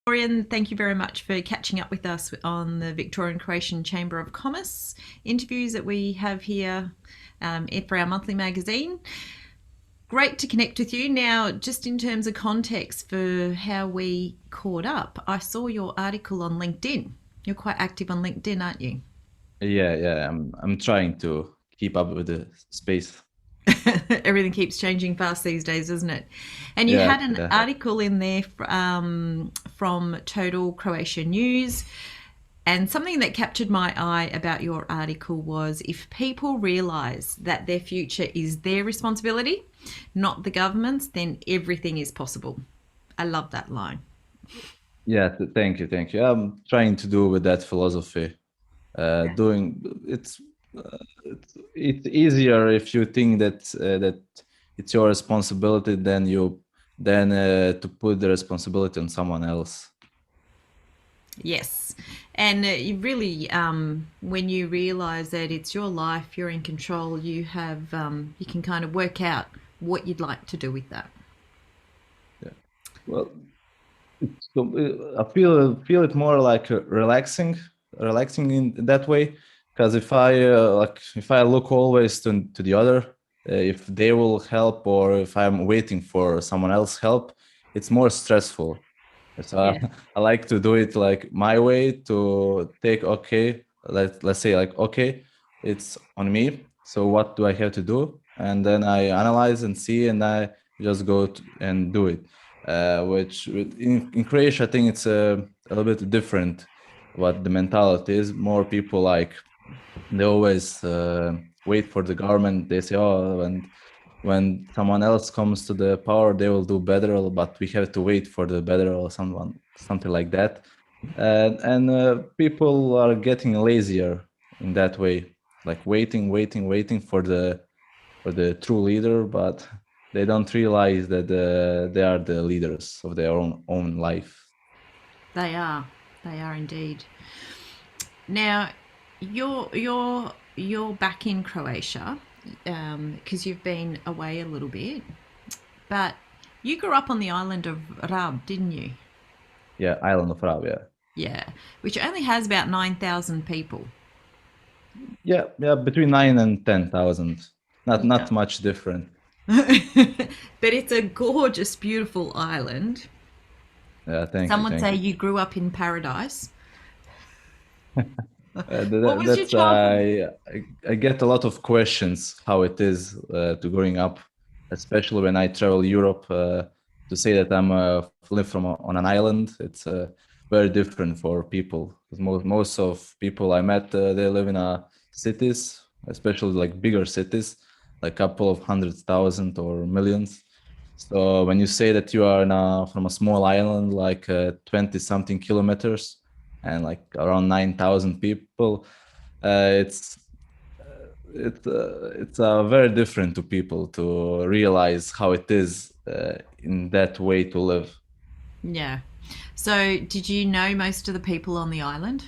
Dorian, thank you very much for catching up with us on the Victorian Croatian Chamber of Commerce interviews that we have here for our monthly magazine. Great to connect with you. Now, just in terms of context for how we caught up, I saw your article on LinkedIn. You're quite active on LinkedIn, aren't you? Yeah. I'm trying to keep up with the space. Everything keeps changing fast these days, doesn't it? And you Yeah, had an yeah. article in there from Total Croatia News. And something that captured my eye about your article was if people realise that their future is their responsibility, not the government's, then everything is possible. I love that line. Yeah, thank you. I'm trying to do with that philosophy. Doing it's easier if you think that it's your responsibility than to put the responsibility on someone else. Yes. And you really, when you realise that it's your life, you're in control, you can kind of work out what you'd like to do with that. Yeah. Well, I feel it more like relaxing in that way. Because if I look always to the other, if they will help or if I'm waiting for someone else help, it's more stressful. So Yeah. I like to do it like my way to take okay, let's say like okay, it's on me. So what do I have to do? And then I analyze and see, and I just and do it. In Croatia, I think it's a little bit different. What the mentality is, more people like they always wait for the government. They say, oh, and when someone else comes to the power, they will do better, but we have to wait for the better or something like that. And people are getting lazier in that way, like waiting for the true leader, but they don't realize that they are the leaders of their own life. They are. They are indeed. Now, you're back in Croatia because you've been away a little bit, but you grew up on the island of Rab, didn't you? Yeah, Island of Rab, yeah. Yeah, which only has about 9,000 people. Yeah, between 9 and 10,000. Not Yeah. much different. But it's a gorgeous, beautiful island. Yeah, Some would thank say you. you grew up in paradise. What was your That's childhood? I get a lot of questions how it is to growing up, especially when I travel Europe. To say that I'm live on an island, it's very different for people. 'Cause most of people I met, they live in cities, especially like bigger cities, like a couple of 100,000 or millions. So when you say that you are from a small island, like 20 something kilometers, and like around 9,000 people, it's very different to people to realize how it is in that way to live. Yeah. So, did you know most of the people on the island?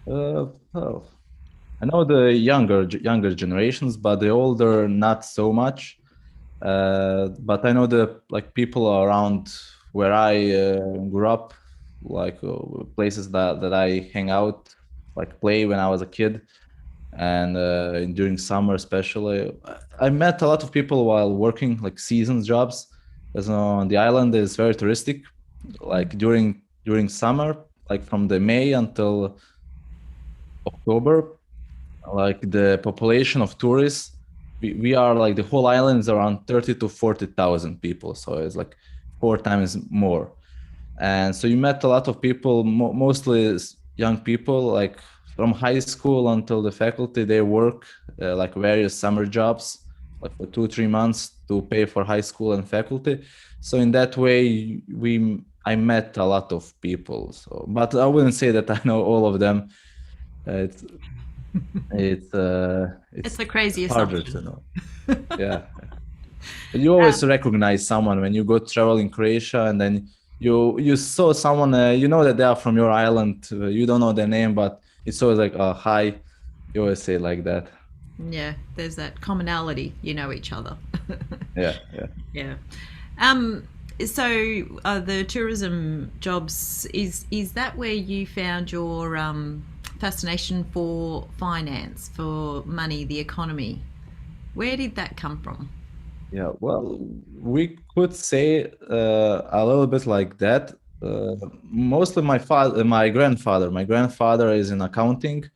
Oh, I know the younger generations, but the older not so much. But I know the like people around where I grew up, like places that I hang out, like play when I was a kid, and during summer especially. I met a lot of people while working like seasons jobs, because on the island is very touristic. Like during summer, like from the May until October, like the population of tourists, we are like the whole island is around 30 to 40,000 people, so it's like 4 times more. And so you met a lot of people, mostly young people, like from high school until the faculty. They work like various summer jobs, like for 2 3 months to pay for high school and faculty. So in that way, I met a lot of people. So, but I wouldn't say that I know all of them. It's It's it's a crazy harder to assumption. know. Yeah, but you always recognize someone when you go travel in Croatia, and then you saw someone, you know that they are from your island. You don't know their name, but it's always like, oh, hi. You always say like that. Yeah, there's that commonality. You know each other. Yeah, yeah. Yeah. Um, So the tourism jobs, is that where you found your fascination for finance, for money, the economy? Where did that come from? Yeah, well, we could say a little bit like that. Mostly my grandfather is in accounting.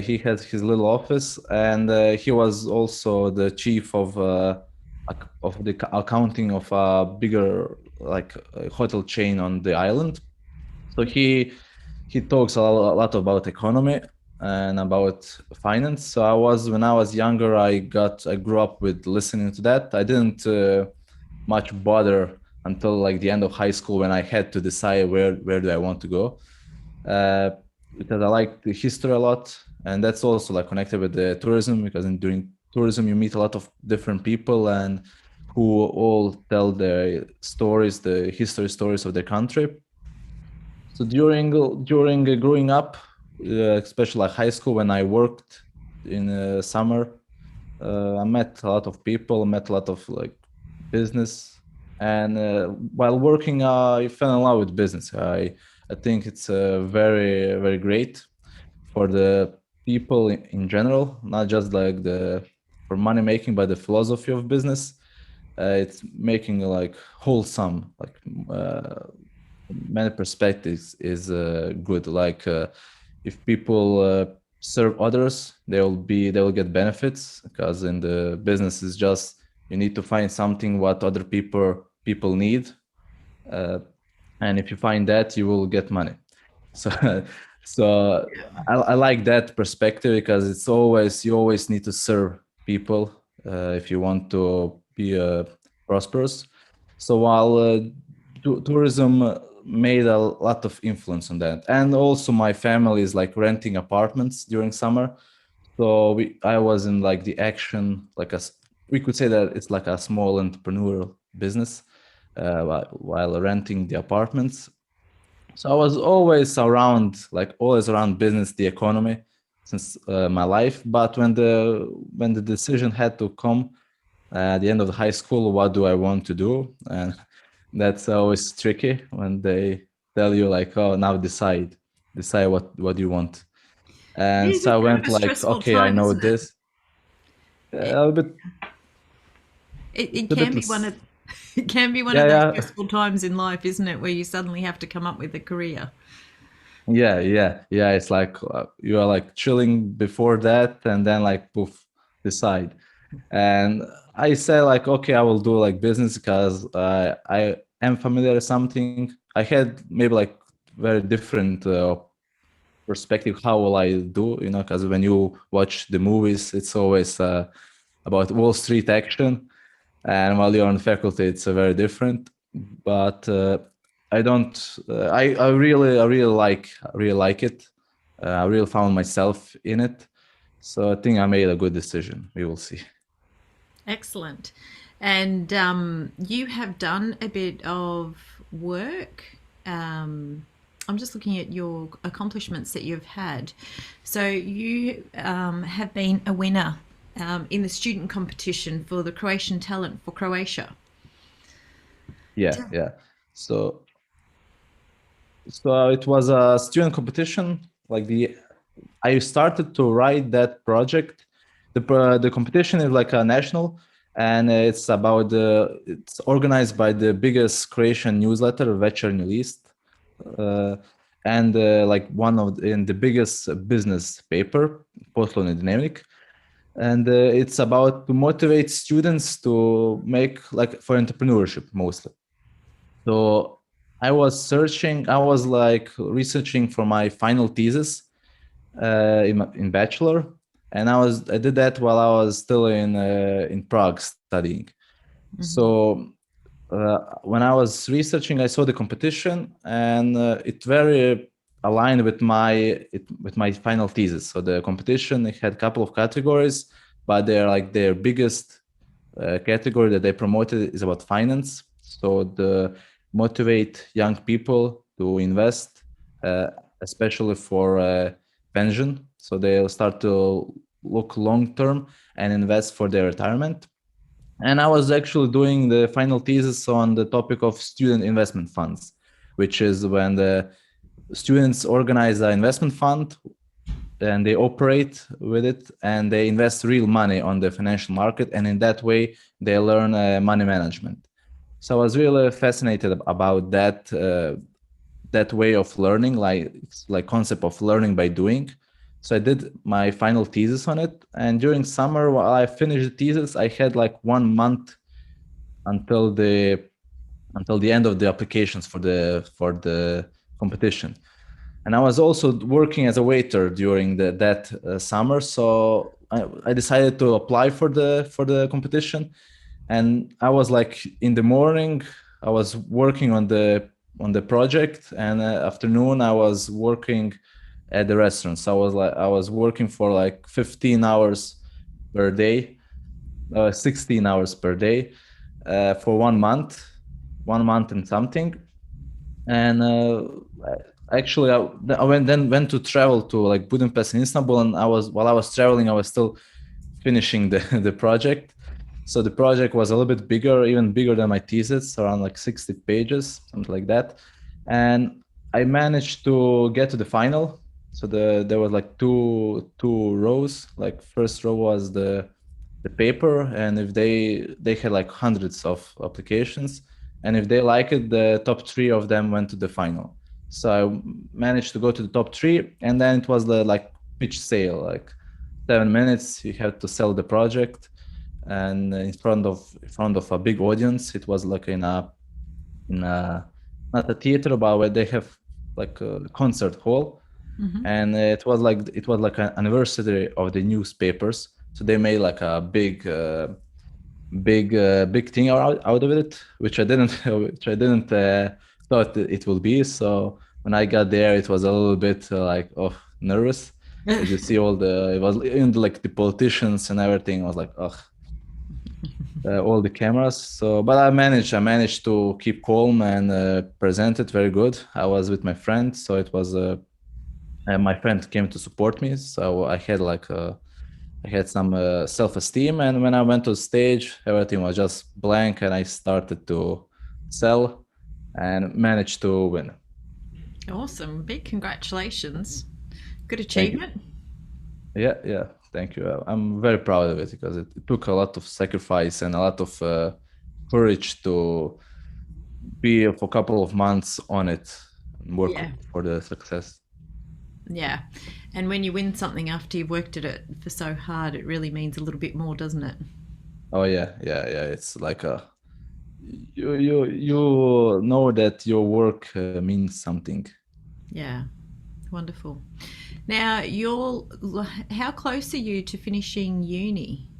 He had his little office, and he was also the chief of the accounting of a bigger like hotel chain on the island. So he talks a lot about economy and about finance. So when I was younger, I grew up with listening to that. I didn't much bother until like the end of high school when I had to decide where do I want to go. Uh, because I like the history a lot, and that's also like connected with the tourism, because in doing tourism you meet a lot of different people and who all tell the stories, the history stories of their country. So during growing up, especially like high school, when I worked in summer, I met a lot of people, met a lot of like business, and while working, I fell in love with business. I think it's very great for the people in general, not just like the for money making, but the philosophy of business. It's making like wholesome, like many perspectives is good. Like if people serve others, they will get benefits, because in the business is just you need to find something what other people need, uh, and if you find that, you will get money. So so I like that perspective, because it's always you always need to serve people if you want to be prosperous. So while tourism made a lot of influence on that, and also my family is like renting apartments during summer. So I was in like the action, like we could say that it's like a small entrepreneurial business while renting the apartments. So I was always around business, the economy, since my life. But when the decision had to come at the end of the high school, what do I want to do? And that's always tricky when they tell you like, oh, now decide what you want. It And is a so I bit of went a like, stressful okay, I time, know isn't it? this. It, A bit, it a can bit, be one of it can be one yeah, of those yeah. stressful times in life, isn't it, where you suddenly have to come up with a career. Yeah. It's like you are like chilling before that, and then like poof, decide. And I say like, okay, I will do like business because I am familiar with something. I had maybe like very different perspective. How will I do? You know, because when you watch the movies, it's always about Wall Street action, and while you're on faculty, it's very different. But I don't. I really like it. I really found myself in it. So I think I made a good decision. We will see. Excellent. And you have done a bit of work. I'm just looking at your accomplishments that you've had. So you have been a winner in the student competition for the Croatian talent for Croatia. Yeah. So it was a student competition. Like I started to write that project. The competition is like a national, and it's organized by the biggest Croatian newsletter, Večernji List, uh, and like in the biggest business paper, Poslovni dnevnik. And it's about to motivate students to make like for entrepreneurship mostly. So I was like researching for my final thesis in bachelor, and I did that while I was still in Prague studying. Mhm. So when I was researching, I saw the competition, and it very aligned with with my final thesis. So the competition, it had a couple of categories, but their biggest category that they promoted is about finance. So the motivate young people to invest, uh, especially for pension. So they'll start to look long term and invest for their retirement. And I was actually doing the final thesis on the topic of student investment funds, which is when the students organize an investment fund and they operate with it and they invest real money on the financial market. And in that way, they learn money management. So I was really fascinated about that way of learning, like concept of learning by doing. So I did my final thesis on it. And during summer, while I finished the thesis, I had like 1 month until the end of the applications for the competition. And I was also working as a waiter during that summer, so I decided to apply for the competition. And I was like in the morning, I was working on the project, and afternoon I was working at the restaurant. So I was working for like 15 hours per day, 16 hours per day, for 1 month and something. And actually I went to travel to like Budapest and Istanbul, and while I was traveling I was still finishing the the project. So the project was a little bit bigger, even bigger than my thesis, around like 60 pages, something like that. And I managed to get to the final. So there was like two rows. Like first row was the paper, and if they had like hundreds of applications, and if they like it, the top three of them went to the final. So I managed to go to the top three, and then it was the like pitch sale, like 7 minutes you had to sell the project, and in front of a big audience. It was like in a not a theater, but where they have like a concert hall. And it was like an anniversary of the newspapers, so they made like a big thing out of it, which I didn't thought it will be. So when I got there, it was a little bit like nervous. As you see, it was even like the politicians and everything. I was like, all the cameras. So, but I managed to keep calm and present it very good. I was with my friend, so it was and my friend came to support me. So I had some self-esteem, and when I went to the stage, everything was just blank, and I started to sell and managed to win. Awesome. Big congratulations. Good Thank you. achievement. Yeah, thank you. I'm very proud of it because it took a lot of sacrifice and a lot of courage to be for a couple of months on it and work Yeah. for the success. Yeah. And when you win something after you've worked at it for so hard, it really means a little bit more, doesn't it? Oh yeah. It's like you know that your work means something. Yeah. Wonderful. Now, how close are you to finishing uni,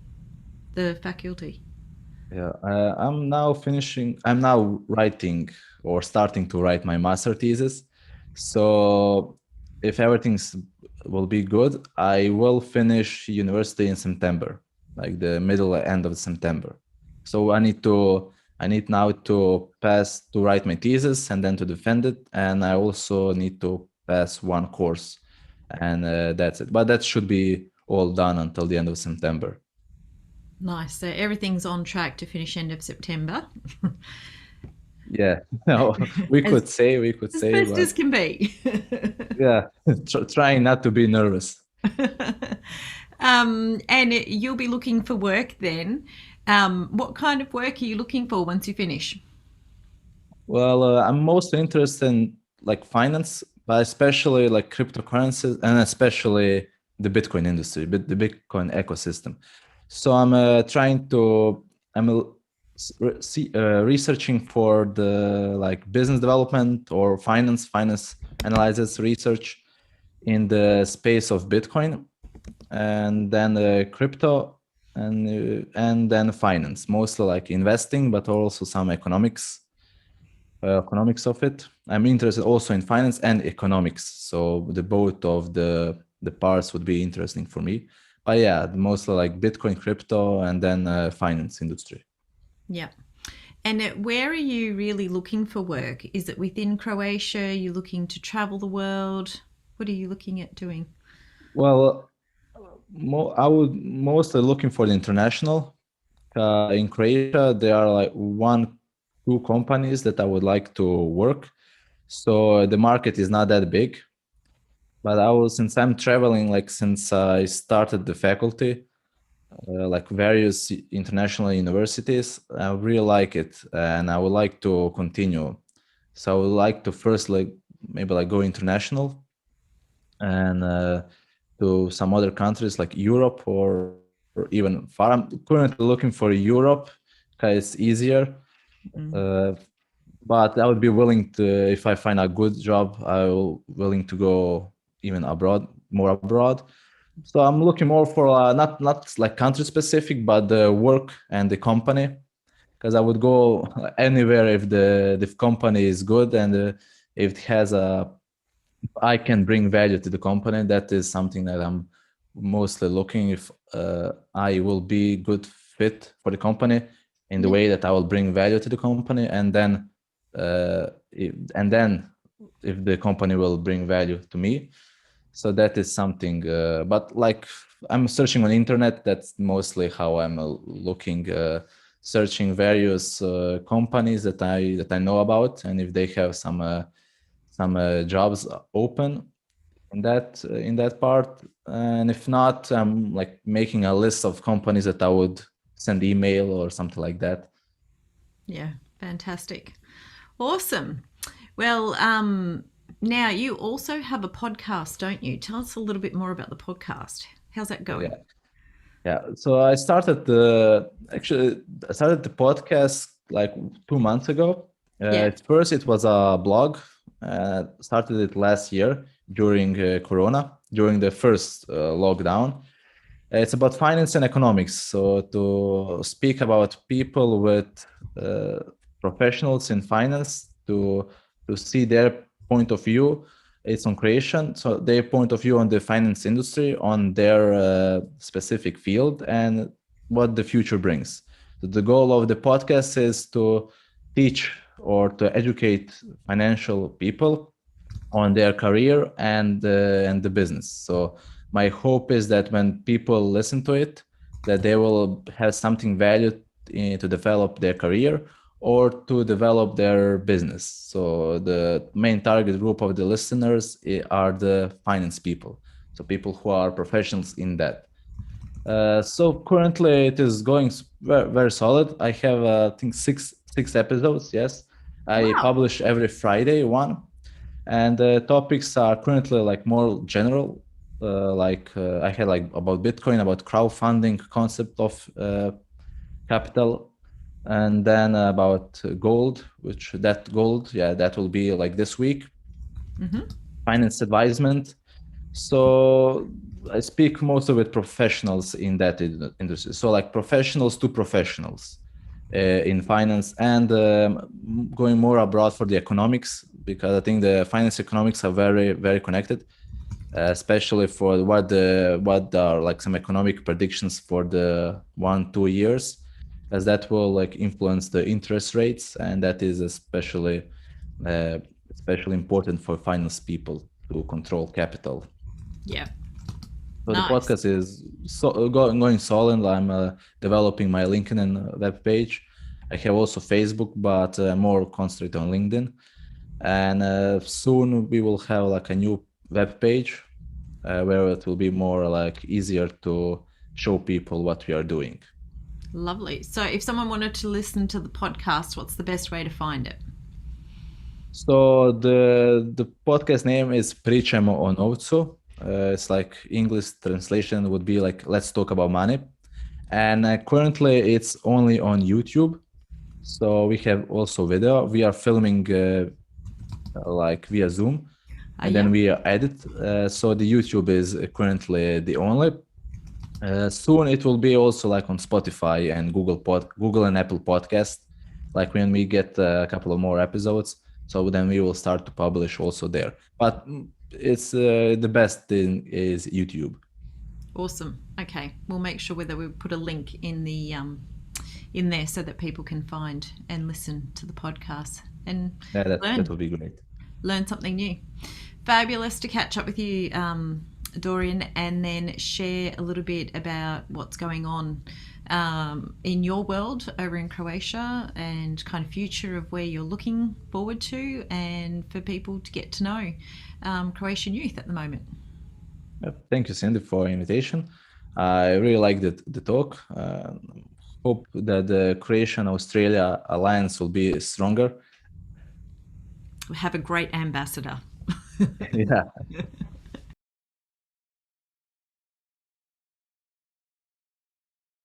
the faculty? Yeah, I'm now writing or starting to write my master thesis. So if everything's will be good, I will finish university in September, like the middle end of September. So I need now to pass to write my thesis and then to defend it, and I also need to pass one course, and that's it. But that should be all done until the end of September. Nice. So everything's on track to finish end of September. Yeah, no, we as, could say, as best but as can be. yeah, trying not to be nervous. And you'll be looking for work then. What kind of work are you looking for once you finish? Well, I'm mostly interested in like finance, but especially like cryptocurrencies and especially the Bitcoin industry, the Bitcoin ecosystem. So I'm researching for the like business development or finance analysis research in the space of Bitcoin, and then crypto, and then finance, mostly like investing, but also some economics of it. I'm interested also in finance and economics, so the both of the parts would be interesting for me. But yeah, mostly like Bitcoin, crypto, and then finance industry. Yeah. And where are you really looking for work? Is it within Croatia? Are you looking to travel the world? What are you looking at doing? Well, I would mostly looking for the international. in Croatia, there are like 2 companies that I would like to work. So the market is not that big. But since I'm traveling, like since I started the faculty, like various international universities, I really like it, and I would like to continue. So I would like to first maybe go international, and to some other countries like Europe or even far. I'm currently looking for Europe because it's easier. Uh, but I would be willing to, if I find a good job, I will willing to go even more abroad. So I'm looking more for not like country specific, but the work and the company, because I would go anywhere if the company is good and if it has I can bring value to the company. That is something that I'm mostly looking if I will be good fit for the company in the way that I will bring value to the company, and then if the company will bring value to me. So that is something. But like I'm searching on internet. That's mostly how I'm looking, searching various companies that I know about, and if they have some jobs open in that part, and if not, I'm like making a list of companies that I would send email or something like that. Yeah, fantastic. Awesome. Well, now you also have a podcast, don't you? Tell us a little bit more about the podcast. How's that going? Yeah. So I started the podcast like 2 months ago. At first, it was a blog. Started it last year during Corona, during the first lockdown. It's about finance and economics. So to speak about people with professionals in finance to see their point of view. It's on creation, so their point of view on the finance industry, on their specific field, and what the future brings. So the goal of the podcast is to teach or to educate financial people on their career and the business. So my hope is that when people listen to it, that they will have something value to develop their career or to develop their business. So the main target group of the listeners are the finance people, so people who are professionals in that. So currently it is going very, very solid. I have I think six episodes. Yes, I publish every Friday one, and the topics are currently like more general. I had like about Bitcoin, about crowdfunding concept of capital, and then about gold, that will be like this week. Finance advisement. So I speak mostly with professionals in that industry. So like professionals to professionals in finance, and going more abroad for the economics, because I think the finance economics are very, very connected, especially for what are like some economic predictions for the 1-2 years, as that will like influence the interest rates, and that is especially important for finance people to control capital. Yeah. So nice. The podcast is going solid. I'm developing my LinkedIn web page. I have also Facebook, but more concentrated on LinkedIn. And soon we will have like a new web page where it will be more like easier to show people what we are doing. Lovely. So if someone wanted to listen to the podcast, what's the best way to find it? So the podcast name is Pričajmo o novcu. It's like English translation would be like let's talk about money, and currently it's only on YouTube. So we have also video. We are filming like via Zoom, and then we edit. So the YouTube is currently the only. Soon it will be also like on Spotify and Google and Apple Podcast. Like when we get a couple of more episodes, so then we will start to publish also there. But it's the best thing is YouTube. Awesome. Okay, we'll make sure whether we put a link in the in there so that people can find and listen to the podcast and learn. That would be great. Learn something new. Fabulous to catch up with you, Dorian, and then share a little bit about what's going on in your world over in Croatia, and kind of future of where you're looking forward to, and for people to get to know Croatian youth at the moment. Thank you, Cindy, for invitation. I really like the talk. Hope that the Croatian-Australia alliance will be stronger. We have a great ambassador. Yeah.